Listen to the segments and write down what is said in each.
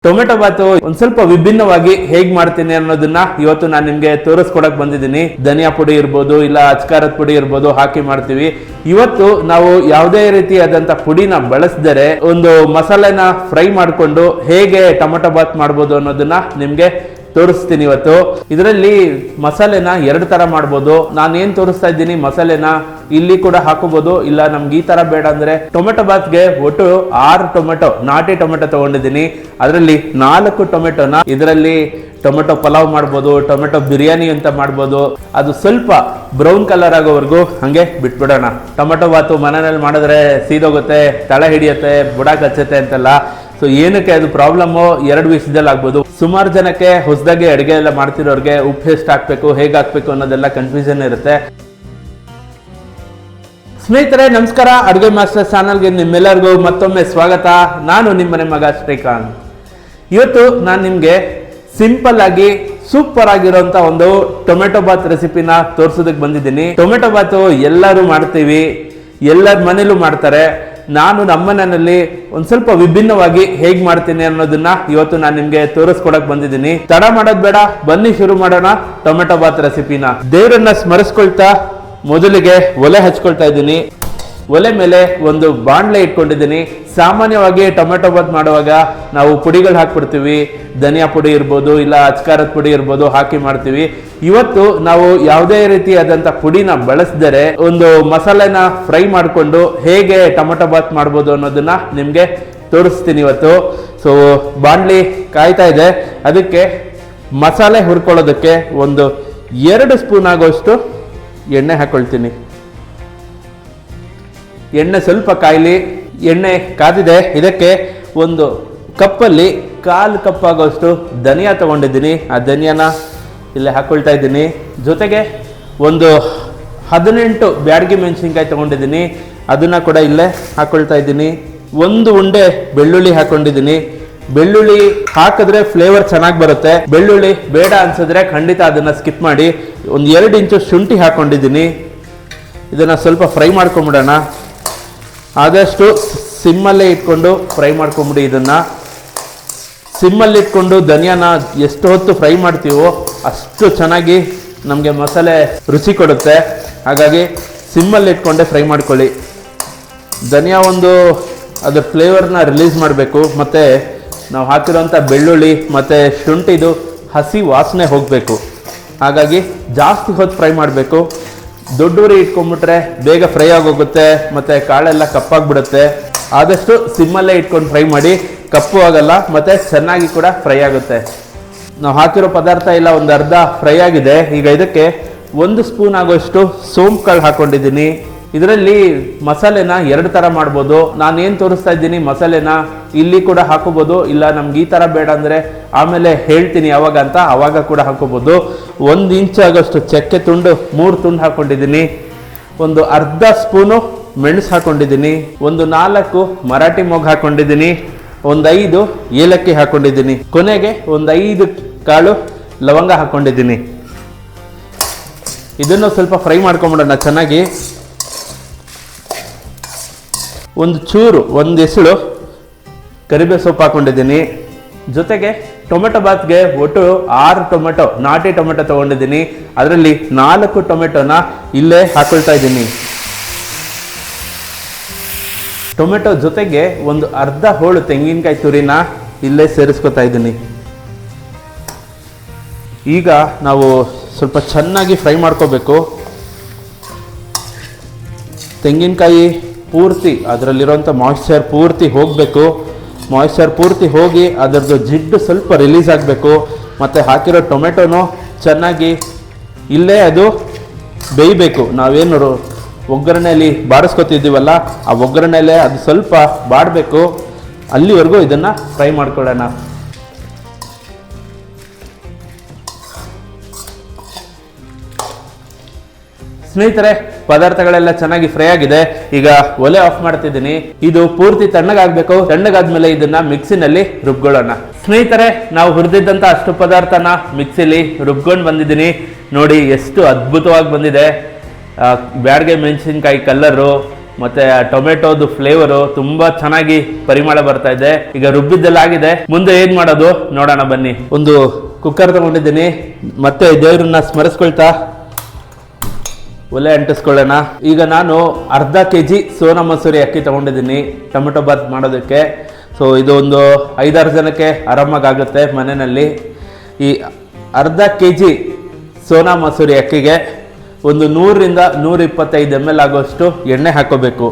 Tomato ಬಾತು ಒಂದ್ ಸ್ವಲ್ಪ ವಿಭಿನ್ನವಾಗಿ ಹೇಗ್ ಮಾಡ್ತೀನಿ ಅನ್ನೋದನ್ನ ಇವತ್ತು ನಾನು ನಿಮ್ಗೆ ತೋರಿಸ್ಕೊಡಕ್ ಬಂದಿದ್ದೀನಿ. ಧನಿಯಾ ಪುಡಿ ಇರ್ಬೋದು, ಇಲ್ಲ ಅಚ್ಕಾರದ ಪುಡಿ ಇರ್ಬೋದು, ಹಾಕಿ ಮಾಡ್ತೀವಿ. ಇವತ್ತು ನಾವು ಯಾವುದೇ ರೀತಿಯಾದಂತ ಪುಡಿನ ಬಳಸದರೆ ಒಂದು ಮಸಾಲೆನ ಫ್ರೈ ಮಾಡಿಕೊಂಡು ಹೇಗೆ ಟೊಮೆಟೊ ಬಾತ್ ಮಾಡ್ಬೋದು ಅನ್ನೋದನ್ನ ನಿಮ್ಗೆ ತೋರಿಸ್ತೀನಿ ಇವತ್ತು. ಇದರಲ್ಲಿ ಮಸಾಲೆನ ಎರಡು ತರ ಮಾಡ್ಬೋದು. ನಾನು ಏನ್ ತೋರಿಸ್ತಾ ಇದ್ದೀನಿ ಮಸಾಲೆನ ಇಲ್ಲಿ ಕೂಡ ಹಾಕೋಬಹುದು, ಇಲ್ಲ ನಮ್ಗೆ ಈ ತರ ಬೇಡ ಅಂದ್ರೆ ಟೊಮೆಟೊ ಬಾತ್ಗೆ ಒಟ್ಟು 6 ಟೊಮೆಟೊ ನಾಟಿ ಟೊಮೆಟೊ ತಗೊಂಡಿದ್ದೀನಿ. ಅದರಲ್ಲಿ 4 ಟೊಮೆಟೊನ ಇದರಲ್ಲಿ ಟೊಮೆಟೊ ಪಲಾವ್ ಮಾಡ್ಬೋದು, ಟೊಮೆಟೊ ಬಿರಿಯಾನಿ ಅಂತ ಮಾಡ್ಬೋದು. ಅದು ಸ್ವಲ್ಪ ಬ್ರೌನ್ ಕಲರ್ ಆಗೋವರೆಗೂ ಹಂಗೆ ಬಿಟ್ಬಿಡೋಣ. ಟೊಮೆಟೊ ಬಾತು ಮನೆಯಲ್ಲಿ ಮಾಡಿದ್ರೆ ಸೀದೋಗುತ್ತೆ, ತಳ ಹಿಡಿಯುತ್ತೆ, ಬುಡ ಕಚ್ಚುತ್ತೆ ಅಂತೆಲ್ಲ. ಸೊ ಏನಕ್ಕೆ ಅದು ಪ್ರಾಬ್ಲಮ್ಮು 2 ವಿಷಯದಲ್ಲಿ ಆಗ್ಬೋದು. ಸುಮಾರು ಜನಕ್ಕೆ ಹೊಸದಾಗಿ ಅಡುಗೆ ಎಲ್ಲ ಮಾಡ್ತಿರೋರಿಗೆ ಉಪ್ಪು ಎಷ್ಟು ಹಾಕ್ಬೇಕು, ಹೇಗೆ ಹಾಕ್ಬೇಕು ಅನ್ನೋದೆಲ್ಲ ಕನ್ಫ್ಯೂಷನ್ ಇರುತ್ತೆ. ಸ್ನೇಹಿತರೆ ನಮಸ್ಕಾರ, ಅಡುಗೆ ಮಾಸ್ಟರ್ ಚಾನಲ್ಗೆ ನಿಮ್ಮೆಲ್ಲರಿಗೂ ಮತ್ತೊಮ್ಮೆ ಸ್ವಾಗತ. ನಾನು ನಿಮ್ಮನೆ ಮಗ ಶ್ರೀಕಾಂತ್. ಇವತ್ತು ನಾನು ನಿಮಗೆ ಸಿಂಪಲ್ ಆಗಿ ಸೂಪರ್ ಆಗಿರೋಂಥ ಒಂದು ಟೊಮೆಟೊ ಬಾತ್ ರೆಸಿಪಿನ ತೋರಿಸೋದಕ್ಕೆ ಬಂದಿದ್ದೀನಿ. ಟೊಮೆಟೊ ಬಾತು ಎಲ್ಲರೂ ಮಾಡ್ತೀವಿ, ಎಲ್ಲರ ಮನೇಲೂ ಮಾಡ್ತಾರೆ. ನಾನು ನಮ್ಮನೆಯಲ್ಲಿ ಒಂದ್ ಸ್ವಲ್ಪ ವಿಭಿನ್ನವಾಗಿ ಹೇಗ್ ಮಾಡ್ತೀನಿ ಅನ್ನೋದನ್ನ ಇವತ್ತು ನಾನು ನಿಮ್ಗೆ ತೋರಿಸ್ಕೊಡಕ್ ಬಂದಿದ್ದೀನಿ. ತಡ ಮಾಡೋದ್ ಬೇಡ, ಬನ್ನಿ ಶುರು ಮಾಡೋಣ ಟೊಮೆಟೊ ಬಾತ್ ರೆಸಿಪಿನ. ದೇವರನ್ನ ಸ್ಮರಿಸ್ಕೊಳ್ತಾ ಮೊದಲಿಗೆ ಒಲೆ ಹಚ್ಕೊಳ್ತಾ ಇದ್ದೀನಿ. ಒಲೆ ಮೇಲೆ ಒಂದು ಬಾಣಲೆ ಇಟ್ಕೊಂಡಿದ್ದೀನಿ. ಸಾಮಾನ್ಯವಾಗಿ ಟೊಮೆಟೊ ಬಾತ್ ಮಾಡುವಾಗ ನಾವು ಪುಡಿಗಳು ಹಾಕ್ಬಿಡ್ತೀವಿ. ಧನಿಯಾ ಪುಡಿ ಇರ್ಬೋದು, ಇಲ್ಲ ಅಚ್ಕಾರದ ಪುಡಿ ಇರ್ಬೋದು, ಹಾಕಿ ಮಾಡ್ತೀವಿ. ಇವತ್ತು ನಾವು ಯಾವುದೇ ರೀತಿಯಾದಂಥ ಪುಡಿನ ಬಳಸದರೆ ಒಂದು ಮಸಾಲೆನ ಫ್ರೈ ಮಾಡಿಕೊಂಡು ಹೇಗೆ ಟೊಮೆಟೊ ಬಾತ್ ಮಾಡ್ಬೋದು ಅನ್ನೋದನ್ನ ನಿಮಗೆ ತೋರಿಸ್ತೀನಿ ಇವತ್ತು. ಸೊ ಬಾಣಲಿ ಕಾಯ್ತಾ ಇದೆ. ಅದಕ್ಕೆ ಮಸಾಲೆ ಹುರ್ಕೊಳ್ಳೋದಕ್ಕೆ ಒಂದು 2 ಸ್ಪೂನ್ ಆಗೋಷ್ಟು ಎಣ್ಣೆ ಹಾಕೊಳ್ತೀನಿ. ಎಣ್ಣೆ ಸ್ವಲ್ಪ ಕಾಯ್ಲಿ. ಎಣ್ಣೆ ಕಾದಿದೆ. ಇದಕ್ಕೆ ಒಂದು ಕಪ್ಪಲ್ಲಿ 1/4 ಕಪ್ ಆಗೋಷ್ಟು ಧನಿಯಾ ತಗೊಂಡಿದ್ದೀನಿ. ಆ ಧನಿಯಾನ ಇಲ್ಲೇ ಹಾಕೊಳ್ತಾ ಇದ್ದೀನಿ. ಜೊತೆಗೆ ಒಂದು 18 ಬ್ಯಾಡಗಿ ಮೆಣಸಿನ್ಕಾಯಿ ತಗೊಂಡಿದ್ದೀನಿ. ಅದನ್ನ ಕೂಡ ಇಲ್ಲೇ ಹಾಕೊಳ್ತಾ ಇದ್ದೀನಿ. 1 ಉಂಡೆ ಬೆಳ್ಳುಳ್ಳಿ ಹಾಕೊಂಡಿದ್ದೀನಿ. ಬೆಳ್ಳುಳ್ಳಿ ಹಾಕಿದ್ರೆ ಫ್ಲೇವರ್ ಚೆನ್ನಾಗಿ ಬರುತ್ತೆ. ಬೆಳ್ಳುಳ್ಳಿ ಬೇಡ ಅನ್ಸಿದ್ರೆ ಖಂಡಿತ ಅದನ್ನ ಸ್ಕಿಪ್ ಮಾಡಿ. ಒಂದು 2 ಇಂಚು ಶುಂಠಿ ಹಾಕೊಂಡಿದ್ದೀನಿ. ಇದನ್ನ ಸ್ವಲ್ಪ ಫ್ರೈ ಮಾಡ್ಕೊಂಬಿಡೋಣ. ಆದಷ್ಟು ಸಿಮ್ಮಲ್ಲೇ ಇಟ್ಕೊಂಡು ಫ್ರೈ ಮಾಡ್ಕೊಂಬಿಡಿ. ಇದನ್ನ ಸಿಮ್ಮಲ್ಲಿ ಇಟ್ಕೊಂಡು ಧನಿಯಾನ ಎಷ್ಟು ಹೊತ್ತು ಫ್ರೈ ಮಾಡ್ತೀವೋ ಅಷ್ಟು ಚೆನ್ನಾಗಿ ನಮಗೆ ಮಸಾಲೆ ರುಚಿ ಕೊಡುತ್ತೆ. ಹಾಗಾಗಿ ಸಿಮ್ಮಲ್ಲಿ ಇಟ್ಕೊಂಡೆ ಫ್ರೈ ಮಾಡ್ಕೊಳ್ಳಿ. ಧನಿಯಾ ಒಂದು ಅದ್ರ ಫ್ಲೇವರ್ನ ರಿಲೀಸ್ ಮಾಡಬೇಕು, ಮತ್ತು ನಾವು ಹಾಕಿರೋಂಥ ಬೆಳ್ಳುಳ್ಳಿ ಮತ್ತು ಶುಂಠಿದು ಹಸಿ ವಾಸನೆ ಹೋಗಬೇಕು. ಹಾಗಾಗಿ ಜಾಸ್ತಿ ಹೊತ್ತು ಫ್ರೈ ಮಾಡಬೇಕು. ದೊಡ್ಡ ಉರಿ ಇಟ್ಕೊಂಡ್ಬಿಟ್ರೆ ಬೇಗ ಫ್ರೈ ಆಗೋಗುತ್ತೆ ಮತ್ತು ಕಾಳೆಲ್ಲ ಕಪ್ಪಾಗ್ಬಿಡುತ್ತೆ. ಆದಷ್ಟು ಸಿಮ್ಮಲ್ಲೇ ಇಟ್ಕೊಂಡು ಫ್ರೈ ಮಾಡಿ. ಕಪ್ಪು ಆಗಲ್ಲ ಮತ್ತು ಚೆನ್ನಾಗಿ ಕೂಡ ಫ್ರೈ ಆಗುತ್ತೆ. ನಾವು ಹಾಕಿರೋ ಪದಾರ್ಥ ಎಲ್ಲ ಒಂದು ಅರ್ಧ ಫ್ರೈ ಆಗಿದೆ. ಈಗ ಇದಕ್ಕೆ 1 ಸ್ಪೂನ್ ಆಗೋಷ್ಟು ಸೋಂಪು ಕಾಳು ಹಾಕೊಂಡಿದ್ದೀನಿ. ಇದರಲ್ಲಿ ಮಸಾಲೆನ 2 ಥರ ಮಾಡ್ಬೋದು. ನಾನು ಏನು ತೋರಿಸ್ತಾ ಇದ್ದೀನಿ ಮಸಾಲೆನ ಇಲ್ಲಿ ಕೂಡ ಹಾಕೋಬೋದು, ಇಲ್ಲ ನಮ್ಗೆ ಈ ಥರ ಬೇಡ ಅಂದರೆ ಆಮೇಲೆ ಹೇಳ್ತೀನಿ ಯಾವಾಗ ಅಂತ, ಆವಾಗ ಕೂಡ ಹಾಕೋಬೋದು. 1 ಇಂಚ್ ಆಗೋಷ್ಟು ಚಕ್ಕೆ ತುಂಡು 3 ತುಂಡು ಹಾಕೊಂಡಿದ್ದೀನಿ. ಒಂದು ಅರ್ಧ ಸ್ಪೂನು ಮೆಣಸು ಹಾಕೊಂಡಿದ್ದೀನಿ. ಒಂದು 4 ಮರಾಠಿ ಮೊಗ್ಗು ಹಾಕೊಂಡಿದ್ದೀನಿ. ಒಂದು 5 ಏಲಕ್ಕಿ ಹಾಕೊಂಡಿದ್ದೀನಿ. ಕೊನೆಗೆ ಒಂದು 5 ಕಾಳು ಲವಂಗ ಹಾಕೊಂಡಿದ್ದೀನಿ. ಇದನ್ನು ಸ್ವಲ್ಪ ಫ್ರೈ ಮಾಡ್ಕೊಂಬಿಡೋಣ ಚೆನ್ನಾಗಿ. ಒಂದು ಎಸಳು ಕರಿಬೇವು ಸೊಪ್ಪು ಹಾಕೊಂಡಿದ್ದೀನಿ. ಜೊತೆಗೆ ಟೊಮೆಟೊ ಬಾತ್ಗೆ ಒಟ್ಟು 6 ಟೊಮೆಟೊ ನಾಟಿ ಟೊಮೆಟೊ ತಗೊಂಡಿದ್ದೀನಿ. ಅದರಲ್ಲಿ 4 ಟೊಮೆಟೊನ ಇಲ್ಲೇ ಹಾಕೊಳ್ತಾ ಇದ್ದೀನಿ. ಟೊಮೆಟೊ ಜೊತೆಗೆ ಒಂದು ಅರ್ಧ ಹೋಳು ತೆಂಗಿನಕಾಯಿ ತುರಿನ ಇಲ್ಲೇ ಸೇರಿಸ್ಕೊತಾ ಇದ್ದೀನಿ. ಈಗ ನಾವು ಸ್ವಲ್ಪ ಚೆನ್ನಾಗಿ ಫ್ರೈ ಮಾಡ್ಕೋಬೇಕು. ತೆಂಗಿನಕಾಯಿ ಪೂರ್ತಿ ಅದರಲ್ಲಿರೋಂಥ ಮಾಯ್ಶ್ಚರ್ ಪೂರ್ತಿ ಹೋಗಬೇಕು. ಮಾಯ್ಶ್ಚರ್ ಪೂರ್ತಿ ಹೋಗಿ ಅದರದ್ದು ಜಿಡ್ಡು ಸ್ವಲ್ಪ ರಿಲೀಸ್ ಆಗಬೇಕು. ಮತ್ತು ಹಾಕಿರೋ ಟೊಮೆಟೊನೂ ಚೆನ್ನಾಗಿ ಇಲ್ಲೇ ಅದು ಬೇಯಬೇಕು. ನಾವೇನು ಒಗ್ಗರಣೆಯಲ್ಲಿ ಬಾಡಿಸ್ಕೊತಿದ್ದೀವಲ್ಲ, ಆ ಒಗ್ಗರಣೆಯಲ್ಲೇ ಅದು ಸ್ವಲ್ಪ ಬಾಡಬೇಕು. ಅಲ್ಲಿವರೆಗೂ ಇದನ್ನು ಫ್ರೈ ಮಾಡ್ಕೊಳ್ಳೋಣ. ಸ್ನೇಹಿತರೆ ಪದಾರ್ಥಗಳೆಲ್ಲ ಚೆನ್ನಾಗಿ ಫ್ರೈ ಆಗಿದೆ. ಈಗ ಒಲೆ ಆಫ್ ಮಾಡ್ತಿದ್ದೀನಿ. ಇದು ಪೂರ್ತಿ ತಣ್ಣಗಾಗಬೇಕು. ತಣ್ಣಗಾದ್ಮೇಲೆ ಇದನ್ನ ಮಿಕ್ಸಿನಲ್ಲಿ ರುಬ್ಕೊಳ್ಳೋಣ. ಸ್ನೇಹಿತರೆ ನಾವು ಹುರಿದಿದ್ದಂಥ ಅಷ್ಟು ಪದಾರ್ಥನ ಮಿಕ್ಸಿಲಿ ರುಬ್ಕೊಂಡು ಬಂದಿದ್ದೀನಿ. ನೋಡಿ ಎಷ್ಟು ಅದ್ಭುತವಾಗಿ ಬಂದಿದೆ. ಬ್ಯಾಡಗೆ ಮೆಣಸಿನ್ಕಾಯಿ ಕಲ್ಲರು, ಮತ್ತೆ ಟೊಮೆಟೋದು ಫ್ಲೇವರು ತುಂಬಾ ಚೆನ್ನಾಗಿ ಪರಿಮಳ ಬರ್ತಾ ಇದೆ. ಈಗ ರುಬ್ಬಿದ್ದೆಲ್ಲ ಆಗಿದೆ, ಮುಂದೆ ಏನ್ ಮಾಡೋದು ನೋಡೋಣ ಬನ್ನಿ. ಒಂದು ಕುಕ್ಕರ್ ತಗೊಂಡಿದ್ದೀನಿ, ಮತ್ತೆ ದೇವ್ರನ್ನ ಸ್ಮರಿಸ್ಕೊಳ್ತಾ ಒಲೆ ಅಂಟಿಸ್ಕೊಳ್ಳೋಣ. ಈಗ ನಾನು ಅರ್ಧ kg ಸೋನಾ ಮಸೂರಿ ಅಕ್ಕಿ ತಗೊಂಡಿದ್ದೀನಿ ಟೊಮೆಟೊ ಬಾತ್ ಮಾಡೋದಕ್ಕೆ. ಸೊ ಇದು ಒಂದು 5-6 ಜನಕ್ಕೆ ಆರಾಮಾಗಿ ಆಗುತ್ತೆ ಮನೆಯಲ್ಲಿ. ಈ ಅರ್ಧ kg ಸೋನಾ ಮಸೂರಿ ಅಕ್ಕಿಗೆ ಒಂದು 100ರಿಂದ 125 ml ಆಗುವಷ್ಟು ಎಣ್ಣೆ ಹಾಕೋಬೇಕು.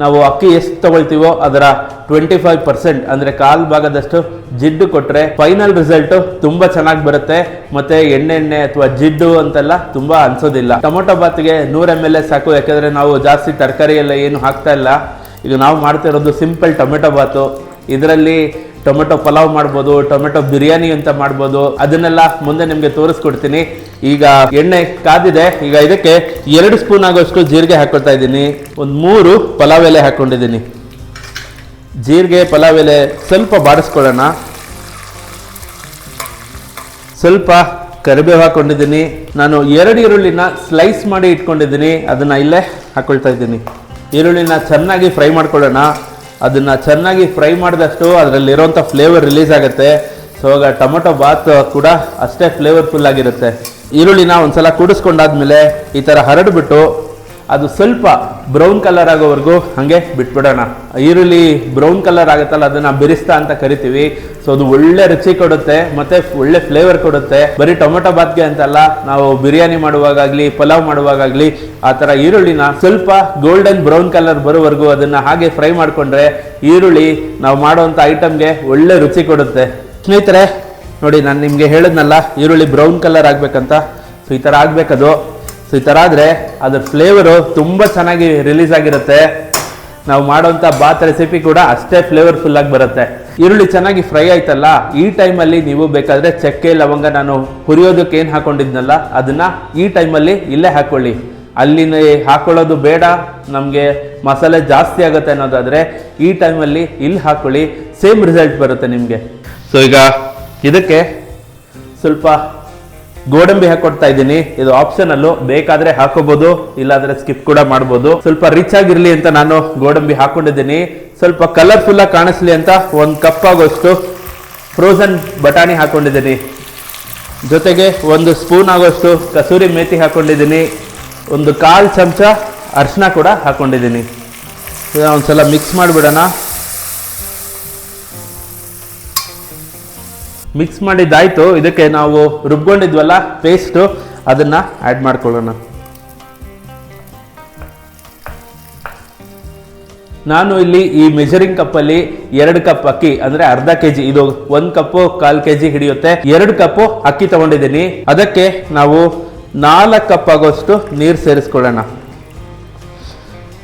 ನಾವು ಅಕ್ಕಿ ಎಷ್ಟು ತಗೊಳ್ತೀವೋ ಅದರ 25% ಅಂದರೆ ಕಾಲ್ ಭಾಗದಷ್ಟು ಜಿಡ್ಡು ಕೊಟ್ಟರೆ ಫೈನಲ್ ರಿಸಲ್ಟ್ ತುಂಬಾ ಚೆನ್ನಾಗಿ ಬರುತ್ತೆ. ಮತ್ತೆ ಎಣ್ಣೆ ಅಥವಾ ಜಿಡ್ಡು ಅಂತೆಲ್ಲ ತುಂಬಾ ಅನ್ಸೋದಿಲ್ಲ. ಟೊಮೊಟೊ ಬಾತ್ಗೆ 100 ml ಸಾಕು, ಯಾಕಂದ್ರೆ ನಾವು ಜಾಸ್ತಿ ತರಕಾರಿ ಎಲ್ಲ ಏನು ಹಾಕ್ತಾ ಇಲ್ಲ. ಈಗ ನಾವು ಮಾಡ್ತಾ ಇರೋದು ಸಿಂಪಲ್ ಟೊಮೆಟೊ ಬಾತು. ಇದರಲ್ಲಿ ಟೊಮೆಟೊ ಪಲಾವ್ ಮಾಡ್ಬೋದು, ಟೊಮೆಟೊ ಬಿರಿಯಾನಿ ಅಂತ ಮಾಡ್ಬೋದು. ಅದನ್ನೆಲ್ಲ ಮುಂದೆ ನಿಮಗೆ ತೋರಿಸ್ಕೊಡ್ತೀನಿ. ಈಗ ಎಣ್ಣೆ ಕಾದಿದೆ. ಈಗ ಇದಕ್ಕೆ 2 ಸ್ಪೂನ್ ಆಗೋಷ್ಟು ಜೀರಿಗೆ ಹಾಕೊಳ್ತಾ ಇದ್ದೀನಿ. ಒಂದು 3 ಪಲಾವ್ ಎಲೆ ಹಾಕೊಂಡಿದ್ದೀನಿ. ಜೀರಿಗೆ ಪಲಾವ್ ಎಲೆ ಸ್ವಲ್ಪ ಬಾಡಿಸ್ಕೊಳ್ಳೋಣ. ಸ್ವಲ್ಪ ಕರಿಬೇವು ಹಾಕೊಂಡಿದ್ದೀನಿ. ನಾನು 2 ಈರುಳ್ಳಿನ ಸ್ಲೈಸ್ ಮಾಡಿ ಇಟ್ಕೊಂಡಿದ್ದೀನಿ, ಅದನ್ನ ಇಲ್ಲೇ ಹಾಕೊಳ್ತಾ ಇದ್ದೀನಿ. ಈರುಳ್ಳಿನ ಚೆನ್ನಾಗಿ ಫ್ರೈ ಮಾಡ್ಕೊಳ್ಳೋಣ. ಅದನ್ನ ಚೆನ್ನಾಗಿ ಫ್ರೈ ಮಾಡಿದಷ್ಟು ಅದರಲ್ಲಿರುವಂಥ ಫ್ಲೇವರ್ ರಿಲೀಸ್ ಆಗುತ್ತೆ. ಸೊ ಆಗ ಟೊಮೊಟೊ ಬಾತ್ ಕೂಡ ಅಷ್ಟೇ ಫ್ಲೇವರ್ಫುಲ್ ಆಗಿರುತ್ತೆ. ಈರುಳ್ಳಿನ ಒಂದ್ಸಲ ಕೂಡಿಸ್ಕೊಂಡಾದ್ಮೇಲೆ ಈ ಥರ ಹರಡ್ಬಿಟ್ಟು ಅದು ಸ್ವಲ್ಪ ಬ್ರೌನ್ ಕಲರ್ ಆಗೋವರೆಗೂ ಹಾಗೆ ಬಿಟ್ಬಿಡೋಣ. ಈರುಳ್ಳಿ ಬ್ರೌನ್ ಕಲರ್ ಆಗುತ್ತಲ್ಲ, ಅದನ್ನ ಬಿರಿಸ್ತಾ ಅಂತ ಕರಿತೀವಿ. ಸೊ ಅದು ಒಳ್ಳೆ ರುಚಿ ಕೊಡುತ್ತೆ, ಮತ್ತೆ ಒಳ್ಳೆ ಫ್ಲೇವರ್ ಕೊಡುತ್ತೆ. ಬರೀ ಟೊಮೆಟೊ ಬಾತ್ಗೆ ಅಂತಲ್ಲ, ನಾವು ಬಿರಿಯಾನಿ ಮಾಡುವಾಗಲಿ ಪಲಾವ್ ಮಾಡುವಾಗಲಿ ಆ ಥರ ಈರುಳ್ಳಿನ ಸ್ವಲ್ಪ ಗೋಲ್ಡನ್ ಬ್ರೌನ್ ಕಲರ್ ಬರೋವರೆಗೂ ಅದನ್ನ ಹಾಗೆ ಫ್ರೈ ಮಾಡಿಕೊಂಡ್ರೆ ಈರುಳ್ಳಿ ನಾವು ಮಾಡುವಂಥ ಐಟಮ್ಗೆ ಒಳ್ಳೆ ರುಚಿ ಕೊಡುತ್ತೆ. ಸ್ನೇಹಿತರೆ ನೋಡಿ, ನಾನು ನಿಮಗೆ ಹೇಳಿದ್ನಲ್ಲ ಈರುಳ್ಳಿ ಬ್ರೌನ್ ಕಲರ್ ಆಗಬೇಕಂತ. ಸೊ ಈ ಥರ ಆಗಬೇಕದು. ಸೊ ಈ ಥರ ಆದರೆ ಅದ್ರ ಫ್ಲೇವರು ತುಂಬ ಚೆನ್ನಾಗಿ ರಿಲೀಸ್ ಆಗಿರುತ್ತೆ. ನಾವು ಮಾಡೋಂಥ ಬಾತ್ ರೆಸಿಪಿ ಕೂಡ ಅಷ್ಟೇ ಫ್ಲೇವರ್ಫುಲ್ ಆಗಿ ಬರುತ್ತೆ. ಈರುಳ್ಳಿ ಚೆನ್ನಾಗಿ ಫ್ರೈ ಆಯ್ತಲ್ಲ, ಈ ಟೈಮಲ್ಲಿ ನೀವು ಬೇಕಾದರೆ ಚಕ್ಕೆ ಲವಂಗ ನಾನು ಹುರಿಯೋದಕ್ಕೆ ಏನು ಹಾಕೊಂಡಿದ್ನಲ್ಲ ಅದನ್ನ ಈ ಟೈಮಲ್ಲಿ ಇಲ್ಲೇ ಹಾಕೊಳ್ಳಿ. ಅಲ್ಲಿ ಹಾಕೊಳ್ಳೋದು ಬೇಡ, ನಮಗೆ ಮಸಾಲೆ ಜಾಸ್ತಿ ಆಗುತ್ತೆ ಅನ್ನೋದಾದರೆ ಈ ಟೈಮಲ್ಲಿ ಇಲ್ಲಿ ಹಾಕೊಳ್ಳಿ, ಸೇಮ್ ರಿಸಲ್ಟ್ ಬರುತ್ತೆ ನಿಮಗೆ. ಸೊ ಈಗ ಇದಕ್ಕೆ ಸ್ವಲ್ಪ ಗೋಡಂಬಿ ಹಾಕೊಡ್ತಾ ಇದ್ದೀನಿ. ಇದು ಆಪ್ಷನಲ್ಲು, ಬೇಕಾದ್ರೆ ಹಾಕೋಬಹುದು, ಇಲ್ಲಾಂದ್ರೆ ಸ್ಕಿಪ್ ಕೂಡ ಮಾಡ್ಬೋದು. ಸ್ವಲ್ಪ ರಿಚ್ ಆಗಿರ್ಲಿ ಅಂತ ನಾನು ಗೋಡಂಬಿ ಹಾಕೊಂಡಿದ್ದೀನಿ. ಸ್ವಲ್ಪ ಕಲರ್ಫುಲ್ ಆಗಿ ಕಾಣಿಸ್ಲಿ ಅಂತ 1 ಕಪ್ ಆಗೋಷ್ಟು ಫ್ರೋಸನ್ ಬಟಾಣಿ ಹಾಕೊಂಡಿದ್ದೀನಿ. ಜೊತೆಗೆ 1 ಸ್ಪೂನ್ ಆಗೋಷ್ಟು ಕಸೂರಿ ಮೇಥಿ ಹಾಕೊಂಡಿದ್ದೀನಿ. 1/4 ಚಮಚ ಅರಿಶಿನ ಕೂಡ ಹಾಕೊಂಡಿದ್ದೀನಿ. ಒಂದ್ಸಲ ಮಿಕ್ಸ್ ಮಾಡಿಬಿಡೋಣ. ಮಿಕ್ಸ್ ಮಾಡಿದ್ದಾಯ್ತು. ಇದಕ್ಕೆ ನಾವು ರುಬ್ಕೊಂಡಿದ್ವಲ್ಲ ಪೇಸ್ಟು, ಅದನ್ನ ಆ್ಯಡ್ ಮಾಡ್ಕೊಳ್ಳೋಣ. ನಾನು ಇಲ್ಲಿ ಈ ಮೆಜರಿಂಗ್ ಕಪ್ಪಲ್ಲಿ 2 ಕಪ್ ಅಕ್ಕಿ ಅಂದ್ರೆ ಅರ್ಧ kg, ಇದು 1 ಕಪ್ಪು 1/4 kg ಹಿಡಿಯುತ್ತೆ. 2 ಕಪ್ಪು ಅಕ್ಕಿ ತಗೊಂಡಿದ್ದೀನಿ. ಅದಕ್ಕೆ ನಾವು 4 ಕಪ್ ಆಗೋಷ್ಟು ನೀರು ಸೇರಿಸ್ಕೊಳ್ಳೋಣ.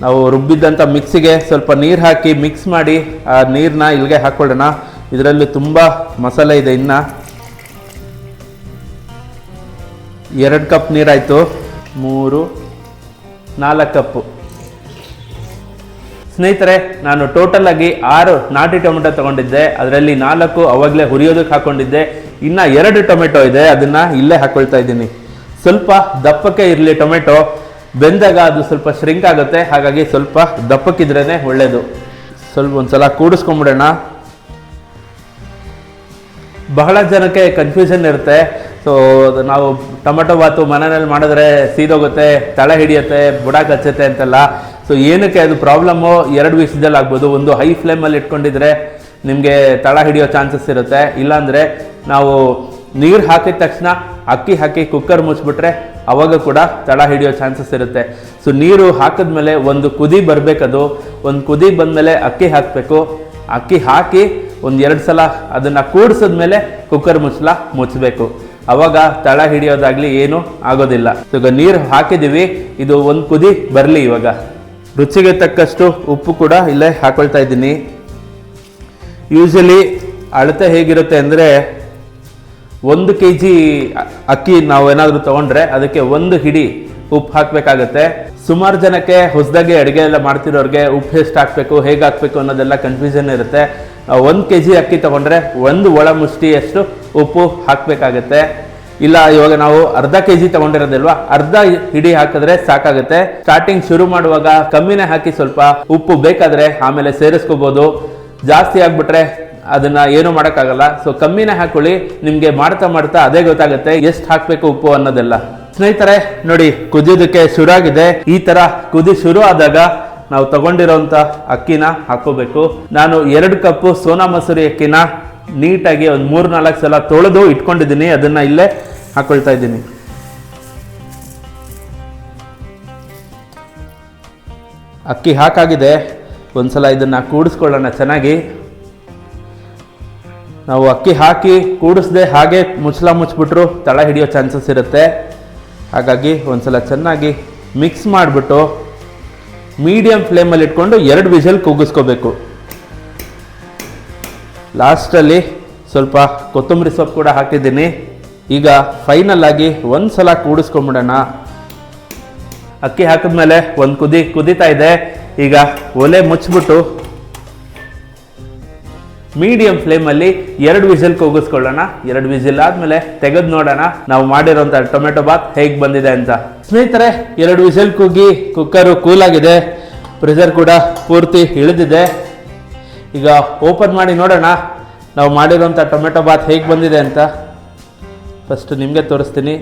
ನಾವು ರುಬ್ಬಿದ್ದಂಥ ಮಿಕ್ಸಿಗೆ ಸ್ವಲ್ಪ ನೀರು ಹಾಕಿ ಮಿಕ್ಸ್ ಮಾಡಿ ಆ ನೀರನ್ನ ಇಲ್ಲಿಗೆ ಹಾಕೊಳ್ಳೋಣ. ಇದರಲ್ಲಿ ತುಂಬ ಮಸಾಲೆ ಇದೆ. ಇನ್ನು 2 ಕಪ್ ನೀರಾಯಿತು. 3 4 ಕಪ್ಪು. ಸ್ನೇಹಿತರೆ, ನಾನು ಟೋಟಲ್ ಆಗಿ 6 ನಾಟಿ ಟೊಮೆಟೊ ತಗೊಂಡಿದ್ದೆ. ಅದರಲ್ಲಿ 4 ಅವಾಗಲೇ ಹುರಿಯೋದಕ್ಕೆ ಹಾಕೊಂಡಿದ್ದೆ. ಇನ್ನು 2 ಟೊಮೆಟೊ ಇದೆ, ಅದನ್ನ ಇಲ್ಲೇ ಹಾಕೊಳ್ತಾ ಇದ್ದೀನಿ. ಸ್ವಲ್ಪ ದಪ್ಪಕ್ಕೆ ಇರಲಿ ಟೊಮೆಟೊ, ಬೆಂದಾಗ ಅದು ಸ್ವಲ್ಪ ಶ್ರಿಂಕ್ ಆಗುತ್ತೆ. ಹಾಗಾಗಿ ಸ್ವಲ್ಪ ದಪ್ಪಕ್ಕಿದ್ರೇ ಒಳ್ಳೆಯದು. ಸ್ವಲ್ಪ ಒಂದ್ಸಲ ಕೂಡಿಸ್ಕೊಂಬಿಡೋಣ. ಬಹಳ ಜನಕ್ಕೆ ಕನ್ಫ್ಯೂಷನ್ ಇರುತ್ತೆ. ಸೊ ನಾವು ಟೊಮೆಟೊ ಬಾತು ಮನೆಯಲ್ಲಿ ಮಾಡಿದ್ರೆ ಸೀದೋಗುತ್ತೆ, ತಳ ಹಿಡಿಯುತ್ತೆ, ಬುಡ ಕಚ್ಚುತ್ತೆ ಅಂತೆಲ್ಲ. ಸೊ ಏನಕ್ಕೆ ಅದು ಪ್ರಾಬ್ಲಮ್ಮು 2 ವಿಷಯದಲ್ಲಿ ಆಗ್ಬೋದು. ಒಂದು ಹೈ ಫ್ಲೇಮಲ್ಲಿ ಇಟ್ಕೊಂಡಿದ್ರೆ ನಿಮಗೆ ತಳ ಹಿಡಿಯೋ ಚಾನ್ಸಸ್ ಇರುತ್ತೆ. ಇಲ್ಲಾಂದರೆ ನಾವು ನೀರು ಹಾಕಿದ ತಕ್ಷಣ ಅಕ್ಕಿ ಹಾಕಿ ಕುಕ್ಕರ್ ಮುಚ್ಚಿಬಿಟ್ರೆ ಅವಾಗ ಕೂಡ ತಳ ಹಿಡಿಯೋ ಚಾನ್ಸಸ್ ಇರುತ್ತೆ. ಸೊ ನೀರು ಹಾಕಿದ್ಮೇಲೆ ಒಂದು ಕುದಿ ಬರಬೇಕದು. ಒಂದು ಕುದಿ ಬಂದಮೇಲೆ ಅಕ್ಕಿ ಹಾಕಬೇಕು. ಅಕ್ಕಿ ಹಾಕಿ 1-2 ಸಲ ಅದನ್ನು ಕೂಡಿಸಿದ್ಮೇಲೆ ಕುಕ್ಕರ್ ಮುಚ್ಚಬೇಕು. ಅವಾಗ ತಳ ಹಿಡಿಯೋದಾಗ್ಲಿ ಏನು ಆಗೋದಿಲ್ಲ. ಈಗ ನೀರು ಹಾಕಿದ್ದೀವಿ, ಇದು 1 ಕುದಿ ಬರಲಿ. ಇವಾಗ ರುಚಿಗೆ ತಕ್ಕಷ್ಟು ಉಪ್ಪು ಕೂಡ ಇಲ್ಲೇ ಹಾಕೊಳ್ತಾ ಇದ್ದೀನಿ. ಯೂಶಲಿ ಅಳತೆ ಹೇಗಿರುತ್ತೆ ಅಂದರೆ 1 kg ಅಕ್ಕಿ ನಾವು ಏನಾದರೂ ತೊಗೊಂಡ್ರೆ ಅದಕ್ಕೆ 1 ಹಿಡಿ ಉಪ್ಪು ಹಾಕಬೇಕಾಗತ್ತೆ. ಸುಮಾರು ಜನಕ್ಕೆ ಹೊಸದಾಗಿ ಅಡುಗೆ ಎಲ್ಲ ಮಾಡ್ತಿರೋರಿಗೆ ಉಪ್ಪು ಎಷ್ಟು ಹಾಕಬೇಕು, ಹೇಗೆ ಹಾಕಬೇಕು ಅನ್ನೋದೆಲ್ಲ ಕನ್ಫ್ಯೂಷನ್ ಇರುತ್ತೆ. 1 kg ಅಕ್ಕಿ ತೊಗೊಂಡ್ರೆ 1 ಒಳ ಮುಷ್ಟಿಯಷ್ಟು ಉಪ್ಪು ಹಾಕಬೇಕಾಗತ್ತೆ. ಇಲ್ಲ ಇವಾಗ ನಾವು ಅರ್ಧ ಕೆಜಿ ತಗೊಂಡಿರೋದಿಲ್ವಾ, ಅರ್ಧ ಹಿಡಿ ಹಾಕಿದ್ರೆ ಸಾಕಾಗುತ್ತೆ. ಸ್ಟಾರ್ಟಿಂಗ್ ಶುರು ಮಾಡುವಾಗ ಕಮ್ಮಿನೇ ಹಾಕಿ ಸ್ವಲ್ಪ ಉಪ್ಪು ಬೇಕಾದ್ರೆ ಆಮೇಲೆ ಸೇರಿಸ್ಕೋಬಹುದು. ಜಾಸ್ತಿ ಆಗ್ಬಿಟ್ರೆ ಅದನ್ನ ಏನು ಮಾಡೋಕ್ಕಾಗಲ್ಲ. ಸೊ ಕಮ್ಮಿನೇ ಹಾಕೊಳ್ಳಿ, ನಿಮ್ಗೆ ಮಾಡ್ತಾ ಮಾಡ್ತಾ ಅದೇ ಗೊತ್ತಾಗುತ್ತೆ ಎಷ್ಟು ಹಾಕ್ಬೇಕು ಉಪ್ಪು ಅನ್ನೋದೆಲ್ಲ. ಸ್ನೇಹಿತರೆ ನೋಡಿ, ಕುದಿಯೋದಕ್ಕೆ ಶುರು ಆಗಿದೆ. ಈ ತರ ಕುದಿ ಶುರು ಆದಾಗ ನಾವು ತಗೊಂಡಿರೋಂಥ ಅಕ್ಕಿನ ಹಾಕೋಬೇಕು. ನಾನು 2 ಕಪ್ಪು ಸೋನಾ ಮಸೂರಿ ಅಕ್ಕಿನ ನೀಟಾಗಿ ಒಂದು 3-4 ಸಲ ತೊಳೆದು ಇಟ್ಕೊಂಡಿದ್ದೀನಿ. ಅದನ್ನ ಇಲ್ಲೇ ಹಾಕೊಳ್ತಾ ಇದ್ದೀನಿ. ಅಕ್ಕಿ ಹಾಕಾಗಿದೆ. ಒಂದ್ಸಲ ಇದನ್ನ ಕೂಡಿಸ್ಕೊಳ್ಳೋಣ ಚೆನ್ನಾಗಿ. ನಾವು ಅಕ್ಕಿ ಹಾಕಿ ಕೂಡಿಸ್ದೆ ಹಾಗೆ ಮುಚ್ಚಳ ಮುಚ್ಚಿಬಿಟ್ರು ತಳ ಹಿಡಿಯೋ ಚಾನ್ಸಸ್ ಇರುತ್ತೆ. ಹಾಗಾಗಿ ಒಂದ್ಸಲ ಚೆನ್ನಾಗಿ ಮಿಕ್ಸ್ ಮಾಡಿಬಿಟ್ಟು ಮೀಡಿಯಂ ಫ್ಲೇಮಲ್ಲಿ ಇಟ್ಕೊಂಡು 2 ವಿಷಲ್ ಕೂಗಿಸ್ಕೋಬೇಕು. ಲಾಸ್ಟಲ್ಲಿ ಸ್ವಲ್ಪ ಕೊತ್ತಂಬರಿ ಸೊಪ್ಪು ಕೂಡ ಹಾಕಿದ್ದೀನಿ. ಈಗ ಫೈನಲ್ ಆಗಿ ಒಂದ್ಸಲ ಕೂಡಿಸ್ಕೊಂಬಿಡೋಣ. ಅಕ್ಕಿ ಹಾಕಿದ್ಮೇಲೆ ಒಂದು ಕುದೀತಾ ಇದೆ. ಈಗ ಒಲೆ ಮುಚ್ಚಿಬಿಟ್ಟು ಮೀಡಿಯಂ ಫ್ಲೇಮಲ್ಲಿ 2 ವಿಷಲ್ ಕೂಗಿಸ್ಕೊಳ್ಳೋಣ. 2 ವಿಷಲ್ ಆದಮೇಲೆ ತೆಗೆದು ನೋಡೋಣ ನಾವು ಮಾಡಿರೋಂಥ ಟೊಮೆಟೊ ಬಾತ್ ಹೇಗೆ ಬಂದಿದೆ ಅಂತ. ಸ್ನೇಹಿತರೆ 2 ವಿಷಲ್ ಕೂಗಿ ಕುಕ್ಕರು ಕೂಲಾಗಿದೆ, ಪ್ರೆಷರ್ ಕೂಡ ಪೂರ್ತಿ ಇಳಿದಿದೆ. ಈಗ ಓಪನ್ ಮಾಡಿ ನೋಡೋಣ ನಾವು ಮಾಡಿರೋಂಥ ಟೊಮೆಟೊ ಬಾತ್ ಹೇಗೆ ಬಂದಿದೆ ಅಂತ. ಫಸ್ಟ್ ನಿಮಗೆ ತೋರಿಸ್ತೀನಿ.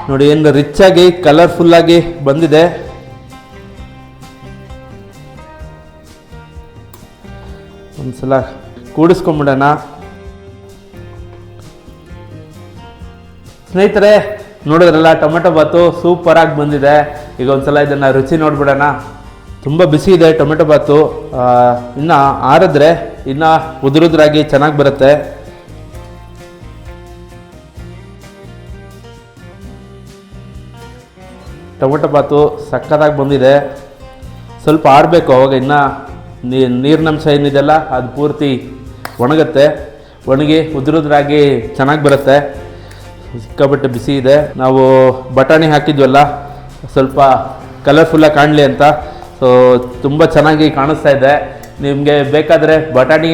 ನೋಡಿ ಏನು ರಿಚ್ ಆಗಿ ಕಲರ್ಫುಲ್ ಆಗಿ ಬಂದಿದೆ. ಒಂದ್ಸಲ ಕೂಡಿಸ್ಕೊಂಬಿಡೋಣ. ಸ್ನೇಹಿತರೆ ನೋಡಿದ್ರಲ್ಲ, ಟೊಮೆಟೊ ಬಾತು ಸೂಪರ್ ಆಗಿ ಬಂದಿದೆ. ಈಗ ಒಂದ್ಸಲ ಇದನ್ನ ರುಚಿ ನೋಡ್ಬಿಡೋಣ. ತುಂಬ ಬಿಸಿ ಇದೆ ಟೊಮೆಟೊ ಬಾತು. ಇನ್ನು ಆರಿದ್ರೆ ಇನ್ನು ಉದುರುದ್ರಾಗಿ ಚೆನ್ನಾಗಿ ಬರುತ್ತೆ. ಟೊಮೆಟೊ ಬಾತು ಸಕ್ಕತ್ತಾಗಿ ಬಂದಿದೆ. ಸ್ವಲ್ಪ ಆರಬೇಕು, ಅವಾಗ ಇನ್ನು ನೀರಿನಂಶ ಏನಿದೆಲ್ಲ ಅದು ಪೂರ್ತಿ ಒಣಗುತ್ತೆ. ಒಣಗಿ ಉದುರುದ್ರಾಗಿ ಚೆನ್ನಾಗಿ ಬರುತ್ತೆ. ಸಿಕ್ಕಾಪಟ್ಟೆ ಬಿಸಿ ಇದೆ. ನಾವು ಬಟಾಣಿ ಹಾಕಿದ್ವಲ್ಲ ಸ್ವಲ್ಪ ಕಲರ್ಫುಲ್ಲಾಗಿ ಕಾಣಲಿ ಅಂತ. ಸೊ ತುಂಬ ಚೆನ್ನಾಗಿ ಕಾಣಿಸ್ತಾ ಇದೆ. ನಿಮಗೆ ಬೇಕಾದರೆ ಬಟಾಣಿ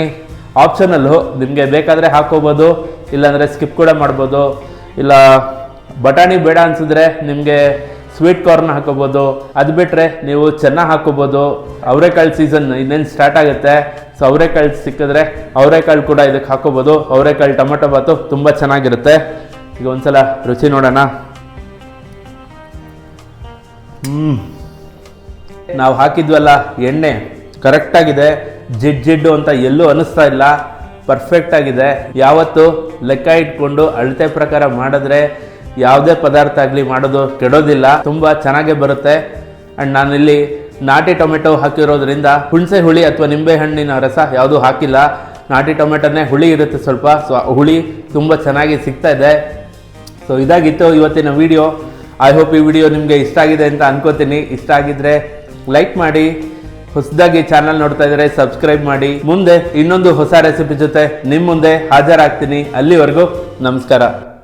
ಆಪ್ಷನಲ್ಲು, ನಿಮಗೆ ಬೇಕಾದರೆ ಹಾಕೋಬೋದು, ಇಲ್ಲಾಂದರೆ ಸ್ಕಿಪ್ ಕೂಡ ಮಾಡ್ಬೋದು. ಇಲ್ಲ ಬಟಾಣಿ ಬೇಡ ಅನಿಸಿದ್ರೆ ನಿಮಗೆ ಸ್ವೀಟ್ ಕಾರ್ನ್ ಹಾಕೋಬೋದು. ಅದು ಬಿಟ್ಟರೆ ನೀವು ಚೆನ್ನಾಗಿ ಹಾಕೋಬೋದು. ಅವರೆಕಾಳು ಸೀಸನ್ ಇನ್ನೇನು ಸ್ಟಾರ್ಟ್ ಆಗುತ್ತೆ. ಸೊ ಅವರೆಕಾಳು ಸಿಕ್ಕಿದ್ರೆ ಅವರೆಕಾಳು ಕೂಡ ಇದಕ್ಕೆ ಹಾಕೋಬೋದು. ಅವರೆಕಾಳು ಟೊಮೆಟೊ ಬಾತು ತುಂಬ ಚೆನ್ನಾಗಿರುತ್ತೆ. ಈಗ ಒಂದ್ಸಲ ರುಚಿ ನೋಡೋಣ. ನಾವು ಹಾಕಿದ್ವಲ್ಲ ಎಣ್ಣೆ ಕರೆಕ್ಟಾಗಿದೆ. ಜಿಡ್ಡು ಅಂತ ಎಲ್ಲೂ ಅನ್ನಿಸ್ತಾ ಇಲ್ಲ. ಪರ್ಫೆಕ್ಟ್ ಆಗಿದೆ. ಯಾವತ್ತು ಲೆಕ್ಕ ಇಟ್ಕೊಂಡು ಅಳತೆ ಪ್ರಕಾರ ಮಾಡಿದ್ರೆ ಯಾವುದೇ ಪದಾರ್ಥ ಆಗಲಿ ಮಾಡೋದು ಕೆಡೋದಿಲ್ಲ, ತುಂಬ ಚೆನ್ನಾಗೇ ಬರುತ್ತೆ. ಆ್ಯಂಡ್ ನಾನಿಲ್ಲಿ ನಾಟಿ ಟೊಮೆಟೊ ಹಾಕಿರೋದ್ರಿಂದ ಹುಣಸೆ ಹುಳಿ ಅಥವಾ ನಿಂಬೆ ಹಣ್ಣಿನ ರಸ ಯಾವುದೂ ಹಾಕಿಲ್ಲ. ನಾಟಿ ಟೊಮೆಟೊನೇ ಹುಳಿ ಇರುತ್ತೆ ಸ್ವಲ್ಪ. ಸೊ ಹುಳಿ ತುಂಬ ಚೆನ್ನಾಗಿ ಸಿಗ್ತಾ ಇದೆ. ಸೊ ಇದಾಗಿತ್ತು ಇವತ್ತಿನ ವಿಡಿಯೋ. ಐ ಹೋಪ್ ಈ ವಿಡಿಯೋ ನಿಮಗೆ ಇಷ್ಟ ಆಗಿದೆ ಅಂತ ಅನ್ಕೋತೀನಿ. ಇಷ್ಟ ಆಗಿದ್ರೆ ಲೈಕ್ ಮಾಡಿ, ಹೊಸದಾಗಿ ಚಾನಲ್ ನೋಡ್ತಾ ಇದ್ರೆ ಸಬ್ಸ್ಕ್ರೈಬ್ ಮಾಡಿ. ಮುಂದೆ ಇನ್ನೊಂದು ಹೊಸ ರೆಸಿಪಿ ಜೊತೆ ನಿಮ್ಮ ಮುಂದೆ ಹಾಜರಾಗ್ತೀನಿ. ಅಲ್ಲಿವರೆಗೂ ನಮಸ್ಕಾರ.